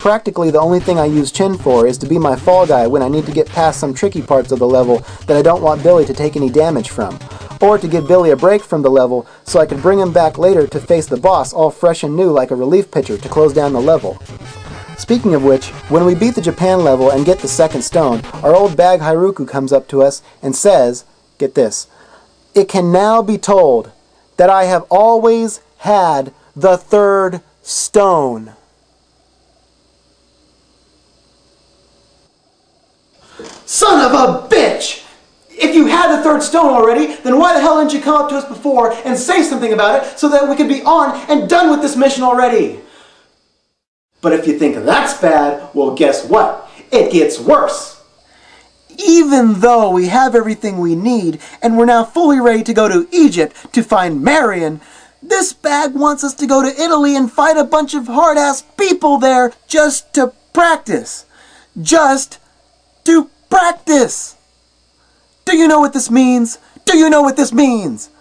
practically the only thing I use Chin for is to be my fall guy when I need to get past some tricky parts of the level that I don't want Billy to take any damage from, or to give Billy a break from the level so I can bring him back later to face the boss all fresh and new like a relief pitcher to close down the level. Speaking of which, when we beat the Japan level and get the second stone, our old bag Haruku comes up to us and says, get this, "It can now be told that I have always had the third stone." Son of a bitch! If you had the third stone already, then why the hell didn't you come up to us before and say something about it so that we could be on and done with this mission already? But if you think that's bad, well, guess what? It gets worse. Even though we have everything we need and we're now fully ready to go to Egypt to find Marion, this bag wants us to go to Italy and fight a bunch of hard-ass people there just to practice. Just to practice. Do you know what this means? Do you know what this means?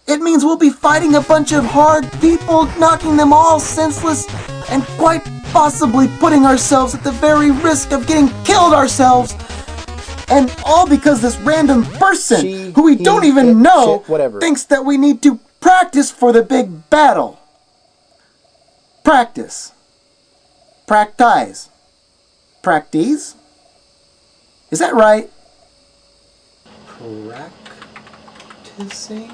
It means we'll be fighting a bunch of hard people, knocking them all senseless, and quite possibly putting ourselves at the very risk of getting killed ourselves. And all because this random person, who we don't even know, thinks that we need to practice for the big battle. Practice. Practice. Practice? Is that right? Practicing?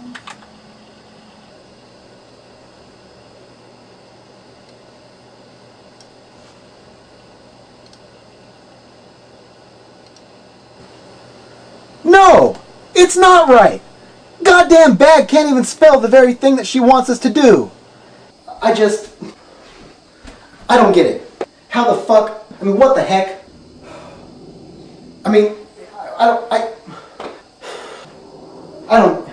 No! It's not right! Goddamn bag can't even spell the very thing that she wants us to do! I don't get it. How the fuck? I mean, what the heck? I mean, I don't...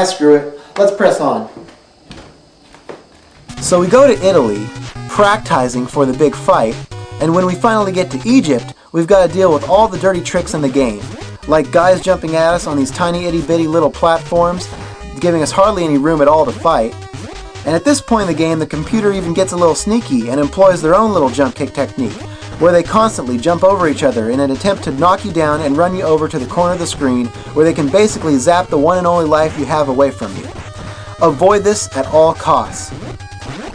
Screw it. Let's press on. So we go to Italy, practicing for the big fight, and when we finally get to Egypt, we've got to deal with all the dirty tricks in the game. Like guys jumping at us on these tiny itty bitty little platforms, giving us hardly any room at all to fight. And at this point in the game, the computer even gets a little sneaky and employs their own little jump kick technique, where they constantly jump over each other in an attempt to knock you down and run you over to the corner of the screen, where they can basically zap the one and only life you have away from you. Avoid this at all costs.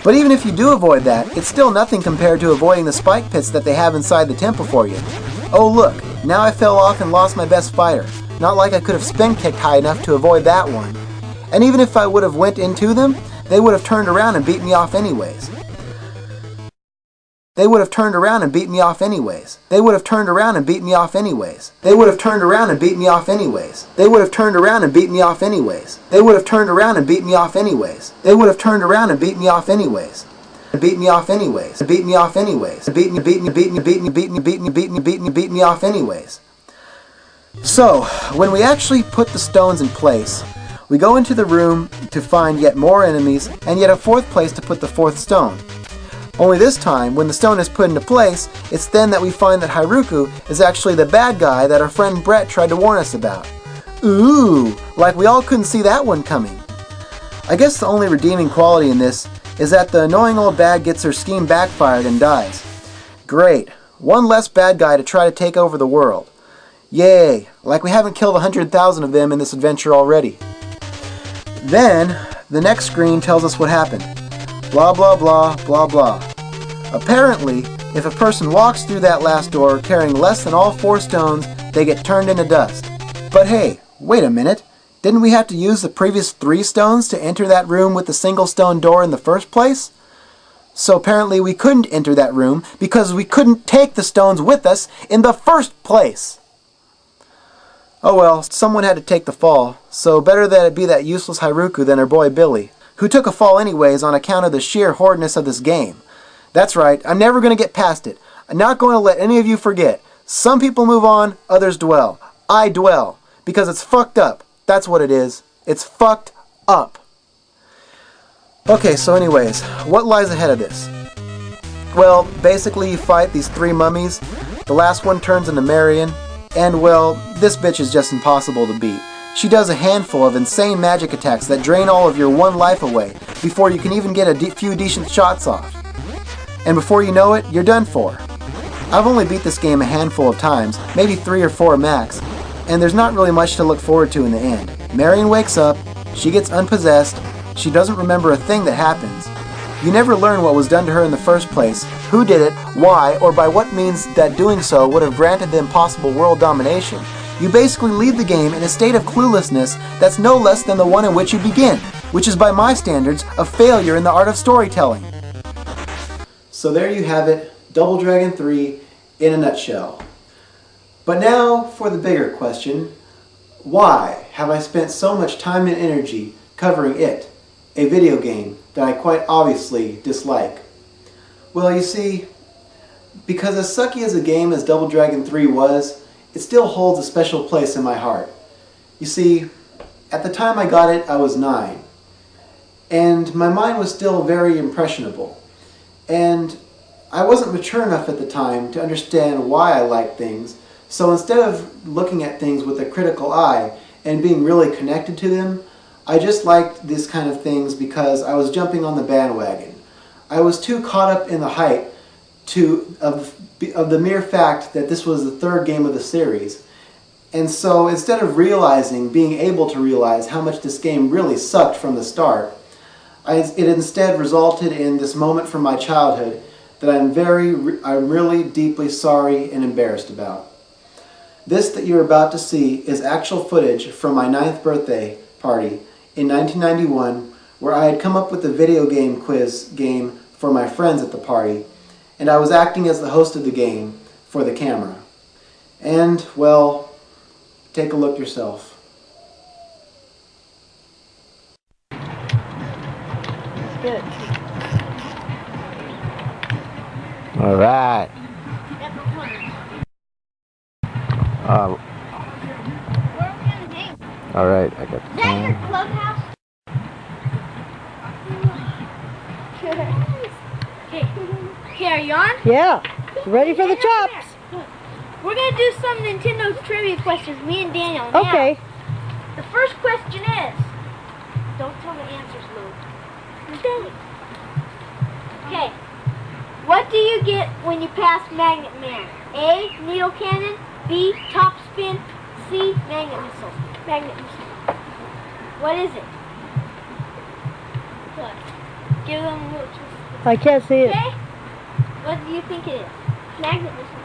But even if you do avoid that, it's still nothing compared to avoiding the spike pits that they have inside the temple for you. Oh look, now I fell off and lost my best fighter. Not like I could have spin kicked high enough to avoid that one. And even if I would have went into them, they would have turned around and beat me off anyways. They would have turned around and beat me off anyways. They would have turned around and beat me off anyways. They would have turned around and beat me off anyways. They would have turned around and beat me off anyways. They would have turned around and beat me off anyways. They would have turned around and beat me off anyways. Beat me off anyways. Beat me off anyways. Beat me off anyways. So, when we actually put the stones in place, we go into the room to find yet more enemies and yet a fourth place to put the fourth stone. Only this time, when the stone is put into place, it's then that we find that Haruku is actually the bad guy that our friend Brett tried to warn us about. Ooh, like we all couldn't see that one coming. I guess the only redeeming quality in this is that the annoying old bag gets her scheme backfired and dies. Great, one less bad guy to try to take over the world. Yay, like we haven't killed 100,000 of them in this adventure already. Then, the next screen tells us what happened. Blah blah blah blah blah. Apparently, if a person walks through that last door carrying less than all 4 stones, they get turned into dust. But hey, wait a minute. Didn't we have to use the previous 3 stones to enter that room with the single stone door in the first place? So apparently we couldn't enter that room because we couldn't take the stones with us in the first place. Oh well, someone had to take the fall, so better that it be that useless Haruku than her boy Billy, who took a fall anyways on account of the sheer horridness of this game. That's right, I'm never going to get past it. I'm not going to let any of you forget. Some people move on, others dwell. I dwell, because it's fucked up. That's what it is. It's fucked up. Okay, so anyways, what lies ahead of this? Well, basically you fight these 3 mummies, the last one turns into Marion, and well, this bitch is just impossible to beat. She does a handful of insane magic attacks that drain all of your one life away before you can even get a few decent shots off. And before you know it, you're done for. I've only beat this game a handful of times, maybe 3 or 4 max, and there's not really much to look forward to in the end. Marion wakes up, she gets unpossessed, she doesn't remember a thing that happens. You never learn what was done to her in the first place, who did it, why, or by what means that doing so would have granted them possible world domination. You basically leave the game in a state of cluelessness that's no less than the one in which you begin, which is by my standards a failure in the art of storytelling. So there you have it, Double Dragon 3 in a nutshell. But now for the bigger question, why have I spent so much time and energy covering it, a video game that I quite obviously dislike? Well, you see, because as sucky as a game as Double Dragon 3 was, it still holds a special place in my heart. You see, at the time I got it, I was 9, and my mind was still very impressionable, and I wasn't mature enough at the time to understand why I liked things, so instead of looking at things with a critical eye and being really connected to them, I just liked these kind of things because I was jumping on the bandwagon. I was too caught up in the hype of the mere fact that this was the 3rd game of the series. And so instead of being able to realize how much this game really sucked from the start, it instead resulted in this moment from my childhood that I'm really deeply sorry and embarrassed about. This that you're about to see is actual footage from my 9th birthday party in 1991, where I had come up with a video game quiz game for my friends at the party, and I was acting as the host of the game for the camera. And, well, take a look yourself. Good. All right. All right, I got the Is that your clubhouse? Okay, are you on? Yeah. Ready for the chops? We're going to do some Nintendo trivia questions, me and Daniel. Okay. Now, the first question is... Don't tell the answers, Lou. Okay. What do you get when you pass Magnet Man? A, needle cannon. B, top spin. C, magnet missile. Magnet missile. What is it? What? Give them a little twist. I can't see it. Okay? What do you think it is? Magnet missile.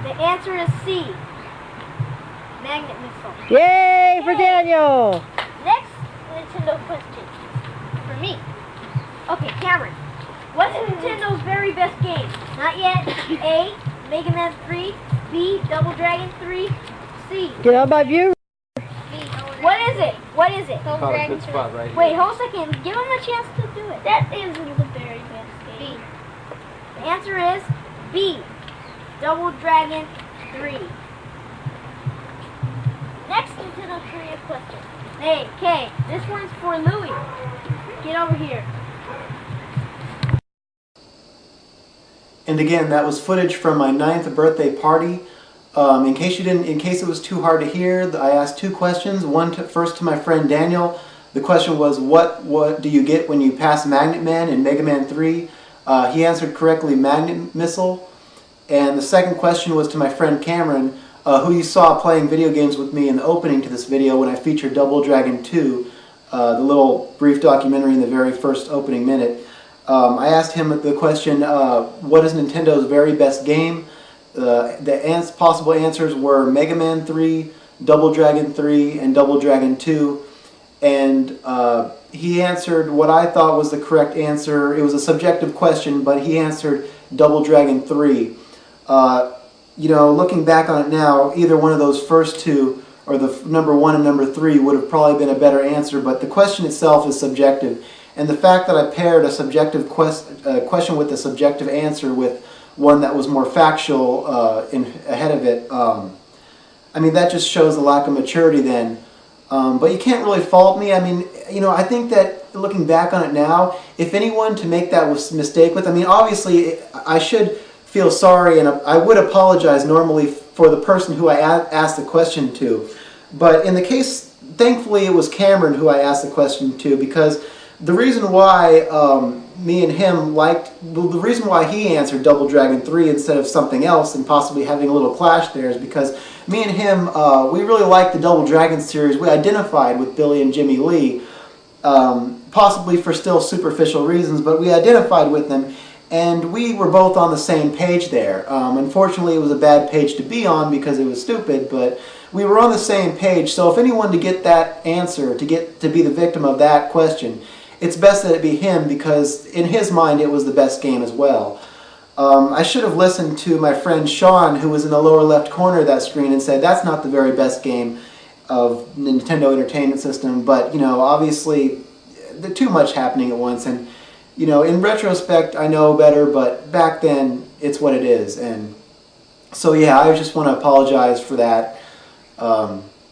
The answer is C. Magnet missile. Yay for Daniel! Next Nintendo question. For me. Okay, Cameron. What's Nintendo's very best game? Not yet. A, Mega Man 3. B, Double Dragon 3. C. Get on my view. What is it? What is it? Double Dragon 3. Right. Wait, hold a second. Give him a chance to do it. That isn't the very best game. B. The answer is B. Double Dragon 3. Next Nintendo trivia question. Hey, Kay, this one's for Louie. Get over here. And again, that was footage from my 9th birthday party. In case it was too hard to hear, I asked 2 questions. First to my friend Daniel. The question was, what do you get when you pass Magnet Man in Mega Man 3? He answered correctly, magnet missile. And the second question was to my friend Cameron, who you saw playing video games with me in the opening to this video when I featured Double Dragon 2, the little brief documentary in the very first opening minute. I asked him the question, what is Nintendo's very best game? The possible answers were Mega Man 3, Double Dragon 3, and Double Dragon 2. And he answered what I thought was the correct answer. It was a subjective question, but he answered Double Dragon 3. You know, looking back on it now, either one of those first 2, or the number 1 and number 3, would have probably been a better answer, but the question itself is subjective. And the fact that I paired a subjective question with a subjective answer with one that was more factual ahead of it, I mean, that just shows a lack of maturity then. But you can't really fault me. I mean, you know, I think that looking back on it now, if anyone to make that mistake with, I mean, obviously I should feel sorry and I would apologize normally for the person who I asked the question to. But in the case thankfully it was Cameron who I asked the question to, because the reason why me and him the reason why he answered Double Dragon 3 instead of something else and possibly having a little clash there is because me and him, we really liked the Double Dragon series. We identified with Billy and Jimmy Lee, possibly for still superficial reasons, but we identified with them, and we were both on the same page there. Unfortunately, it was a bad page to be on because it was stupid, but we were on the same page. So if anyone to get that answer, to be the victim of that question, it's best that it be him, because in his mind it was the best game as well. I should have listened to my friend Sean, who was in the lower left corner of that screen, and said that's not the very best game of Nintendo Entertainment System, but you know, obviously there's too much happening at once, and you know, in retrospect I know better, but back then it's what it is. And so yeah, I just want to apologize for that.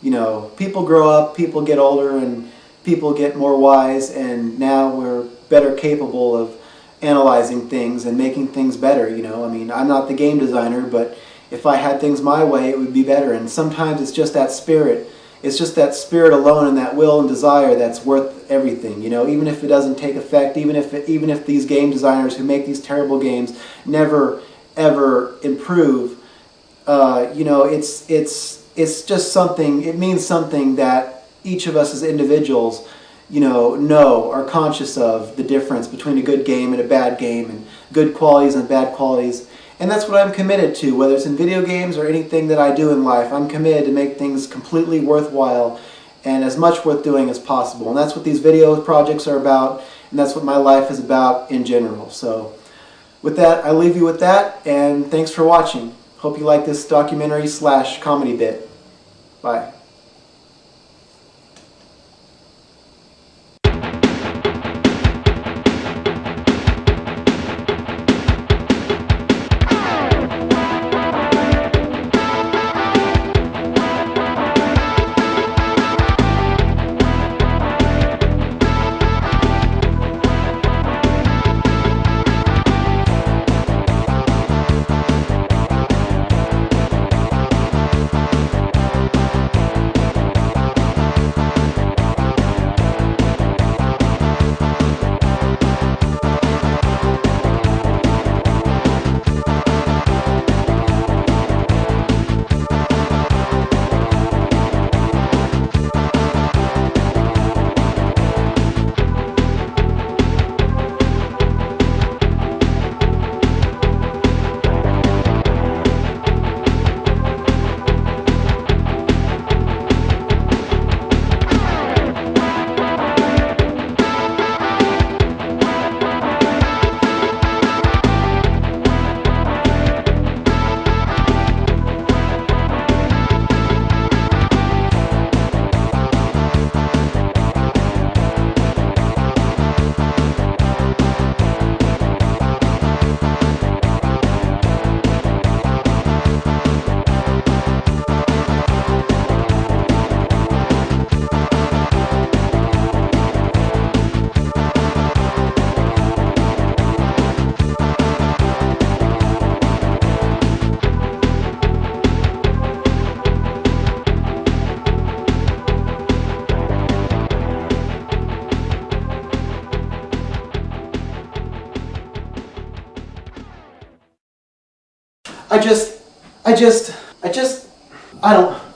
You know, people grow up, people get older, and people get more wise, and now we're better capable of analyzing things and making things better, you know. I mean, I'm not the game designer, but if I had things my way, it would be better. And sometimes it's just that spirit. It's just that spirit alone and that will and desire that's worth everything, you know. Even if it doesn't take effect, even if these game designers who make these terrible games never ever improve, you know, it's just something. It means something that each of us as individuals, you know, are conscious of the difference between a good game and a bad game, and good qualities and bad qualities. And that's what I'm committed to, whether it's in video games or anything that I do in life. I'm committed to make things completely worthwhile and as much worth doing as possible. And that's what these video projects are about, and that's what my life is about in general. So with that, I leave you with that, and thanks for watching. Hope you like this documentary / comedy bit. Bye.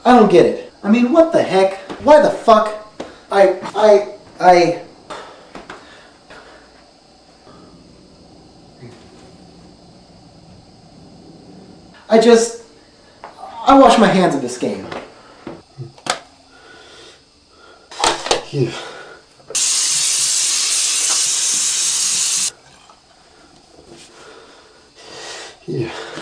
I don't get it. I mean, what the heck? Why the fuck? I wash my hands of this game. Yeah. Yeah.